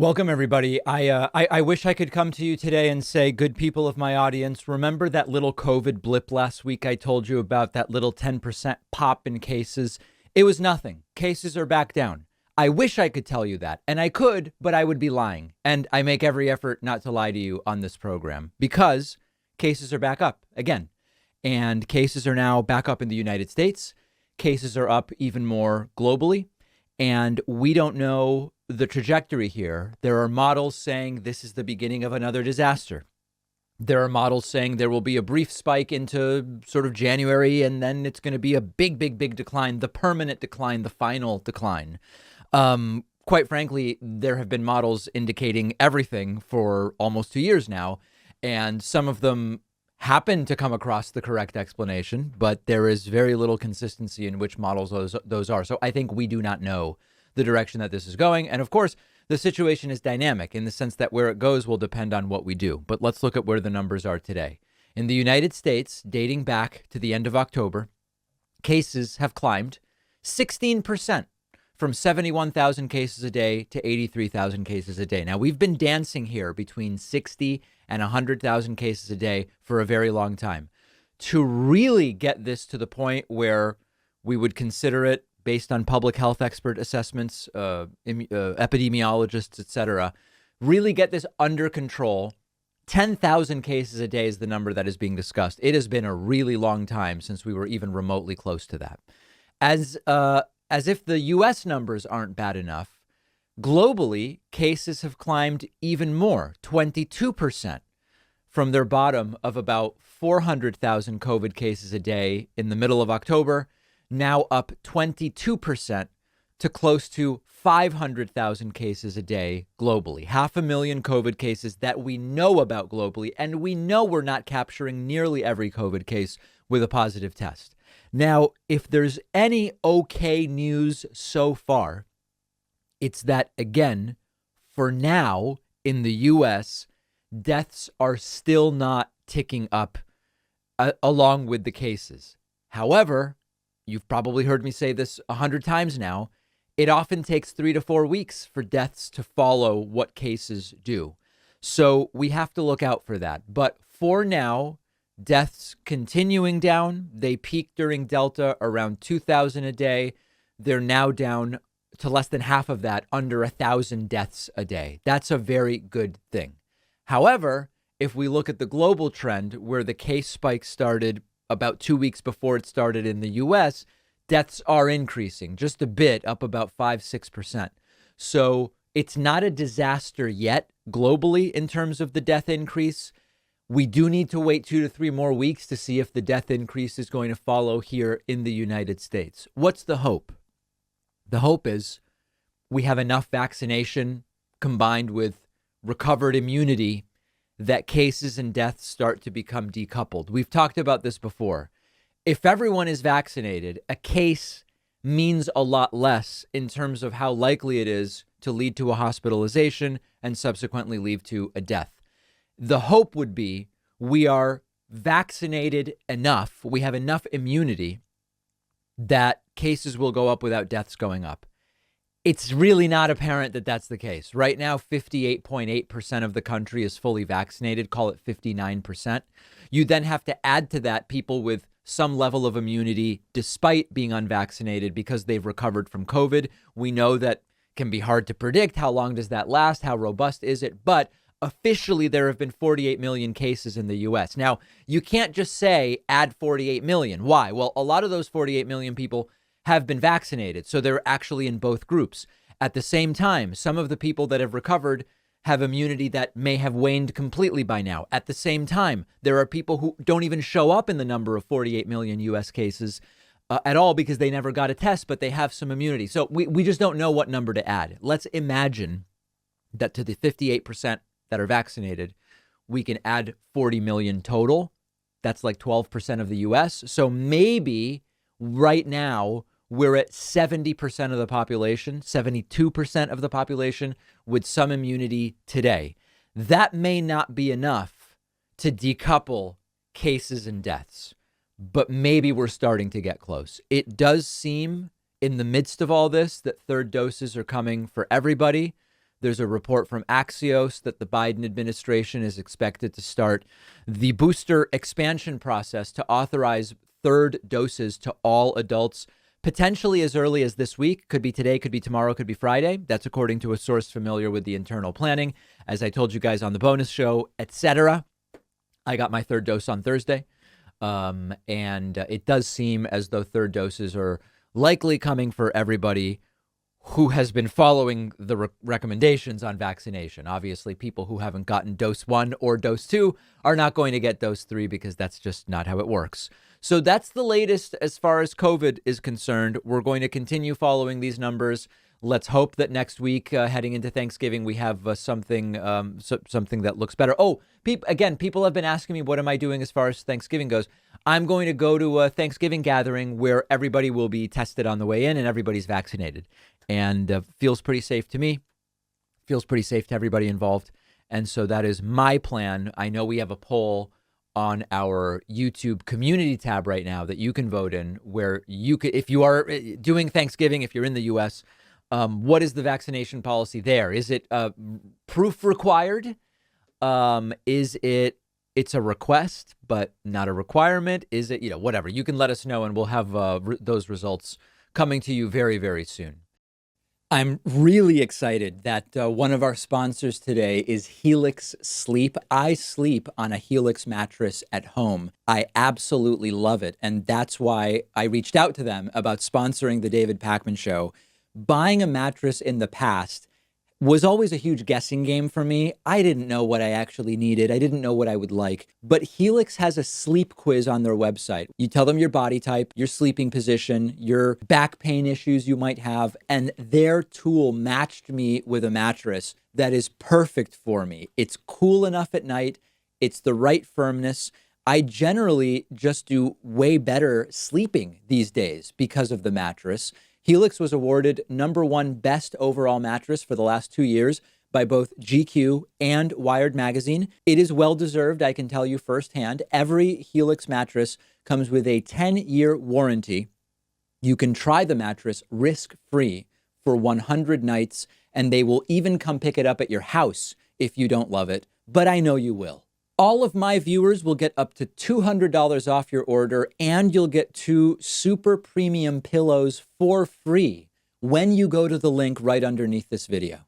Welcome, everybody. I wish I could come to you today and say, good people of my audience, remember that little COVID blip last week I told you about, that little 10% pop in cases? It was nothing. Cases are back down. I wish I could tell you that, and I could, but I would be lying. And I make every effort not to lie to you on this program because cases are back up again. And cases are now back up in the United States. Cases are up even more globally. And we don't know the trajectory here. There are models saying this is the beginning of another disaster. There are models saying there will be a brief spike into sort of January, and then it's going to be a big decline, the permanent decline, the final decline. Quite frankly, there have been models indicating everything for almost 2 years now, and some of them happen to come across the correct explanation, but there is very little consistency in which models those are. So I think we do not know the direction that this is going. And of course, the situation is dynamic in the sense that where it goes will depend on what we do. But let's look at where the numbers are today. In the United States, dating back to the end of October, cases have climbed 16% from 71,000 cases a day to 83,000 cases a day. Now, we've been dancing here between 60 and 100,000 cases a day for a very long time. To really get this to the point where we would consider it, based on public health expert assessments, epidemiologists, et cetera, really get this under control, 10,000 cases a day is the number that is being discussed. It has been a really long time since we were even remotely close to that. As if the U.S. numbers aren't bad enough, globally, cases have climbed even more, 22%, from their bottom of about 400,000 COVID cases a day in the middle of October, now up 22% to close to 500,000 cases a day globally. 500,000 COVID cases that we know about globally, and we know we're not capturing nearly every COVID case with a positive test. Now, if there's any okay news so far, it's that, again, for now in the U.S., deaths are still not ticking up along with the cases. However, you've probably heard me say this 100 times now, it often takes 3 to 4 weeks for deaths to follow what cases do. So we have to look out for that. But for now, deaths continuing down. They peaked during Delta around 2,000 a day. They're now down to less than half of that, under 1,000 deaths a day. That's a very good thing. However, if we look at the global trend where the case spike started about 2 weeks before it started in the U.S., deaths are increasing just a bit, up about 5-6%. So it's not a disaster yet globally in terms of the death increase. We do need to wait 2 to 3 more weeks to see if the death increase is going to follow here in the United States. What's the hope? The hope is we have enough vaccination combined with recovered immunity that cases and deaths start to become decoupled. We've talked about this before. If everyone is vaccinated, a case means a lot less in terms of how likely it is to lead to a hospitalization and subsequently lead to a death. The hope would be we are vaccinated enough, we have enough immunity that cases will go up without deaths going up. It's really not apparent that that's the case. Right now, 58.8% of the country is fully vaccinated, call it 59%. You then have to add to that people with some level of immunity despite being unvaccinated because they've recovered from COVID. We know that can be hard to predict. How long does that last? How robust is it? But officially, there have been 48 million cases in the U.S. Now, you can't just say add 48 million. Why? Well, a lot of those 48 million people have been vaccinated, so they're actually in both groups. At the same time, some of the people that have recovered have immunity that may have waned completely by now. At the same time, there are people who don't even show up in the number of 48 million U.S. cases at all because they never got a test, but they have some immunity. So we just don't know what number to add. Let's imagine that to the 58% that are vaccinated, we can add 40 million total. That's like 12% of the U.S. So maybe right now we're at 70% of the population, 72% of the population with some immunity today. That may not be enough to decouple cases and deaths, but maybe we're starting to get close. It does seem in the midst of all this that third doses are coming for everybody. There's a report from Axios that the Biden administration is expected to start the booster expansion process to authorize third doses to all adults potentially as early as this week. Could be today, could be tomorrow, could be Friday. That's according to a source familiar with the internal planning. As I told you guys on the bonus show, etc. I got my third dose on Thursday. And it does seem as though third doses are likely coming for everybody who has been following the recommendations on vaccination. Obviously, people who haven't gotten dose 1 or dose 2 are not going to get dose 3 because that's just not how it works. So that's the latest as far as COVID is concerned. We're going to continue following these numbers. Let's hope that next week, heading into Thanksgiving, we have something that looks better. Oh, people have been asking me, what am I doing as far as Thanksgiving goes? I'm going to go to a Thanksgiving gathering where everybody will be tested on the way in and everybody's vaccinated. And feels pretty safe to me, feels pretty safe to everybody involved. And so that is my plan. I know we have a poll on our YouTube community tab right now that you can vote in, where you could, if you are doing Thanksgiving, if you're in the U.S., what is the vaccination policy there? Is it proof required? It's a request, but not a requirement? Is it, whatever? You can let us know and we'll have those results coming to you very, very soon. I'm really excited that one of our sponsors today is Helix Sleep. I sleep on a Helix mattress at home. I absolutely love it. And that's why I reached out to them about sponsoring the David Pakman Show. Buying a mattress in the past was always a huge guessing game for me. I didn't know what I actually needed. I didn't know what I would like. But Helix has a sleep quiz on their website. You tell them your body type, your sleeping position, your back pain issues you might have, and their tool matched me with a mattress that is perfect for me. It's cool enough at night. It's the right firmness. I generally just do way better sleeping these days because of the mattress. Helix was awarded #1 best overall mattress for the last 2 years by both GQ and Wired Magazine. It is well-deserved, I can tell you firsthand. Every Helix mattress comes with a 10-year warranty. You can try the mattress risk-free for 100 nights, and they will even come pick it up at your house if you don't love it, but I know you will. All of my viewers will get up to $200 off your order, and you'll get 2 super premium pillows for free when you go to the link right underneath this video.